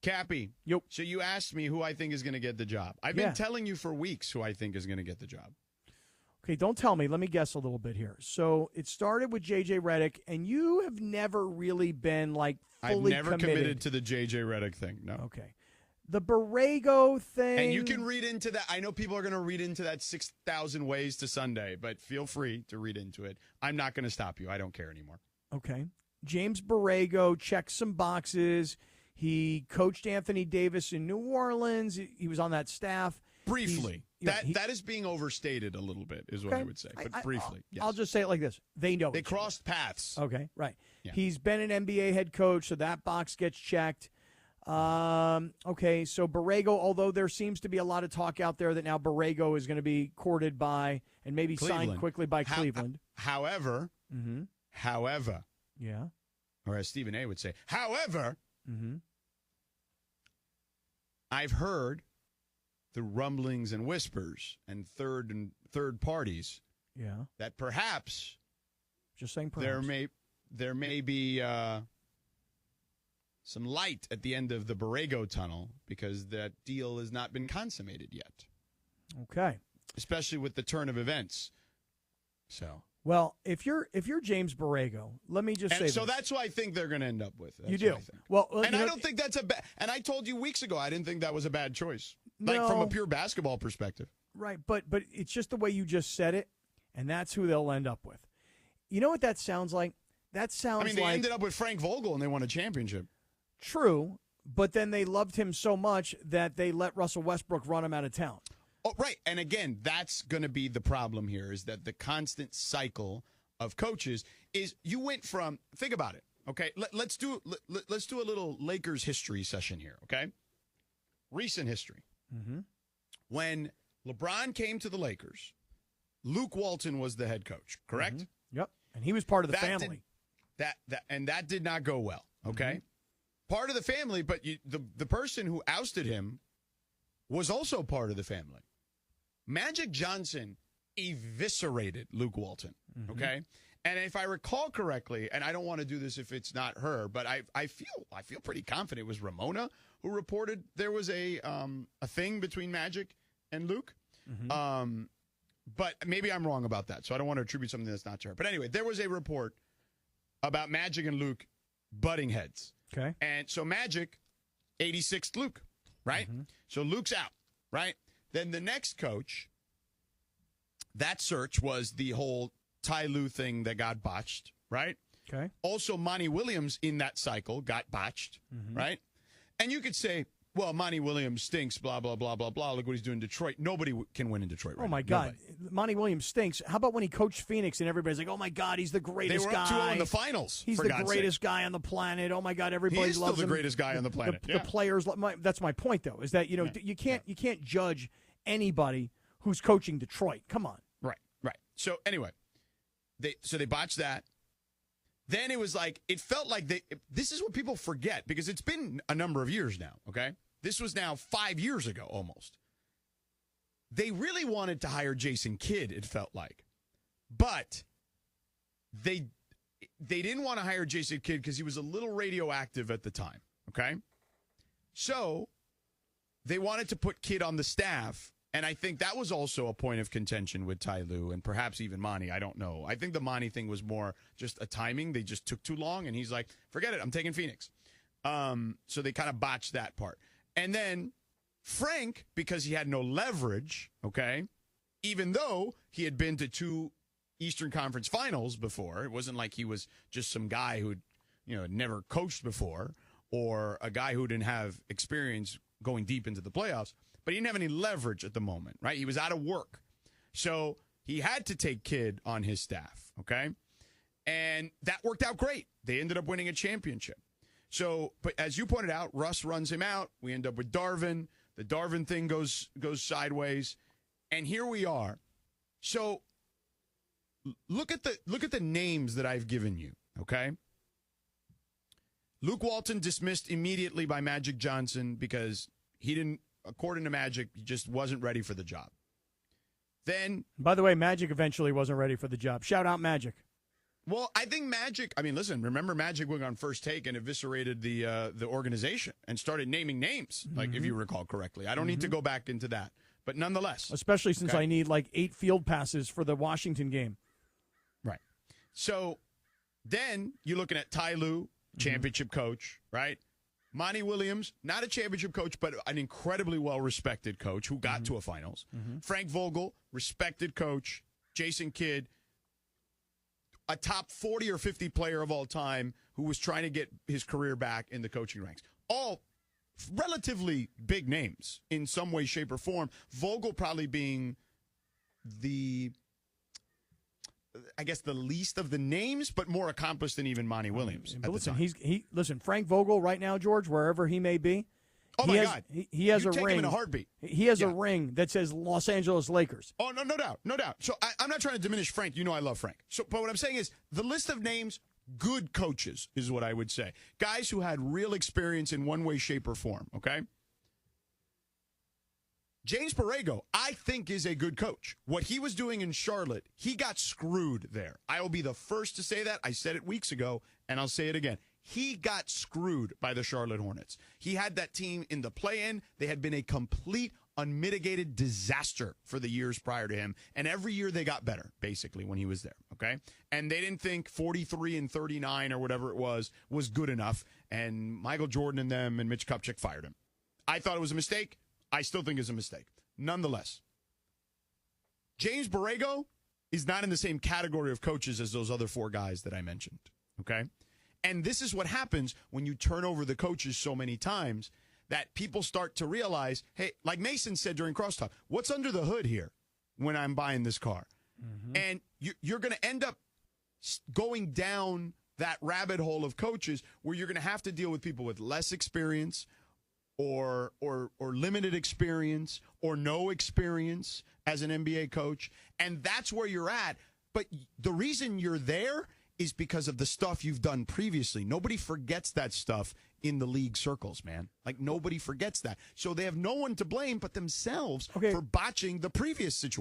Cappy. Yep. So you asked me who I think is going to get the job. I've been telling you for weeks who I think is going to get the job. Okay, don't tell me. Let me guess a little bit here. So it started with J.J. Redick, and you have never really been, like, fully I've never committed to the J.J. Redick thing, no. Okay. The Borrego thing. And you can read into that. I know people are going to read into that 6,000 ways to Sunday, but feel free to read into it. I'm not going to stop you. I don't care anymore. Okay. James Borrego checked some boxes. He coached Anthony Davis in New Orleans. He was on that staff. Briefly. That is being overstated a little bit, is what I would say. But briefly, yes. I'll just say it like this. They know They crossed paths. Okay, right. Yeah. He's been an NBA head coach, so that box gets checked. Okay, so Borrego, although there seems to be a lot of talk out there that now Borrego is going to be courted by and maybe signed quickly by Cleveland. However, yeah, or as Stephen A. would say, however, mm-hmm. I've heard the rumblings and whispers and third parties, that perhaps, just saying, perhaps there may be some light at the end of the Borrego tunnel because that deal has not been consummated yet. Okay, especially with the turn of events. So, well, if you're James Borrego, let me just say so that's who I think they're going to end up with. That's you do. Well, and I don't think that's a bad. And I told you weeks ago I didn't think that was a bad choice. Like from a pure basketball perspective. Right, but it's just the way you just said it, and that's who they'll end up with. You know what that sounds like? That sounds like... they ended up with Frank Vogel, and they won a championship. True, but then they loved him so much that they let Russell Westbrook run him out of town. Oh, right, and again, that's going to be the problem here, is that the constant cycle of coaches is you went from... Think about it, okay? Let's do a little Lakers history session here, okay? Recent history. Mm-hmm. When LeBron came to the Lakers, Luke Walton was the head coach, correct? Mm-hmm. Yep, and he was part of the family. That did not go well, okay? Mm-hmm. Part of the family, but the person who ousted him was also part of the family. Magic Johnson eviscerated Luke Walton, okay? And if I recall correctly, and I don't want to do this if it's not her, but I feel pretty confident it was Ramona who reported there was a thing between Magic and Luke. Mm-hmm. But maybe I'm wrong about that, so I don't want to attribute something that's not to her. But anyway, there was a report about Magic and Luke butting heads. Okay. And so Magic 86th Luke, right? Mm-hmm. So Luke's out, right? Then the next coach, that search was the whole Ty Lue thing that got botched, right? Okay. Also, Monty Williams in that cycle got botched, right? And you could say, well, Monty Williams stinks, blah, blah, blah, blah, blah. Look what he's doing in Detroit. Nobody can win in Detroit right now. Oh, my God. Nobody. Monty Williams stinks. How about when he coached Phoenix and everybody's like, oh, my God, he's the greatest guy. They were up 2-0 in the finals. He's the greatest guy on the planet. Oh, my God, everybody loves him. He's still the greatest guy on the planet. The players, that's my point, though, is that, you can't judge anybody who's coaching Detroit. Come on. Right. So, anyway, they botched that. Then it was like, it felt like this is what people forget because it's been a number of years now, okay? This was now 5 years ago almost. They really wanted to hire Jason Kidd, it felt like. But they didn't want to hire Jason Kidd because he was a little radioactive at the time, okay? So they wanted to put Kidd on the staff. And I think that was also a point of contention with Ty Lue and perhaps even Monty. I don't know. I think the Monty thing was more just a timing. They just took too long, and he's like, forget it, I'm taking Phoenix. So they kind of botched that part. And then Frank, because he had no leverage, okay, even though he had been to 2 Eastern Conference finals before, it wasn't like he was just some guy who'd never coached before or a guy who didn't have experience going deep into the playoffs. But he didn't have any leverage at the moment, right? He was out of work. So he had to take Kidd on his staff, okay? And that worked out great. They ended up winning a championship. So, but as you pointed out, Russ runs him out. We end up with Darvin. The Darvin thing goes sideways. And here we are. So look at the names that I've given you, okay? Luke Walton dismissed immediately by Magic Johnson because he didn't, according to Magic, he just wasn't ready for the job. Then, by the way, Magic eventually wasn't ready for the job. Shout out Magic. Well, I think Magic. I mean, listen. Remember, Magic went on First Take and eviscerated the organization and started naming names. Like, if you recall correctly, I don't need to go back into that, but nonetheless, especially since I need like 8 field passes for the Washington game. Right. So then you're looking at Ty Lue, championship coach, right? Monty Williams, not a championship coach, but an incredibly well-respected coach who got to a finals. Frank Vogel, respected coach. Jason Kidd, a top 40 or 50 player of all time who was trying to get his career back in the coaching ranks. All relatively big names in some way, shape, or form. Vogel probably being the least of the names, but more accomplished than even Monty Williams. But listen, Frank Vogel right now, George, wherever he may be. Oh my God, he has a take ring him in a heartbeat. He has a ring that says Los Angeles Lakers. Oh no doubt. So I'm not trying to diminish Frank. You know I love Frank. So, but what I'm saying is the list of names, good coaches is what I would say. Guys who had real experience in one way, shape, or form. Okay. James Borrego, I think, is a good coach. What he was doing in Charlotte, he got screwed there. I will be the first to say that. I said it weeks ago, and I'll say it again. He got screwed by the Charlotte Hornets. He had that team in the play-in. They had been a complete, unmitigated disaster for the years prior to him, and every year they got better, basically, when he was there, okay? And they didn't think 43-39 or whatever it was good enough, and Michael Jordan and them and Mitch Kupchak fired him. I thought it was a mistake. I still think it's a mistake. Nonetheless, James Borrego is not in the same category of coaches as those other 4 guys that I mentioned, okay? And this is what happens when you turn over the coaches so many times, that people start to realize, hey, like Mason said during Crosstalk, what's under the hood here when I'm buying this car? And you're going to end up going down that rabbit hole of coaches where you're going to have to deal with people with less experience or limited experience or no experience as an NBA coach. And that's where you're at. But the reason you're there is because of the stuff you've done previously. Nobody forgets that stuff in the league circles, man. Like, nobody forgets that. So they have no one to blame but themselves for botching the previous situation.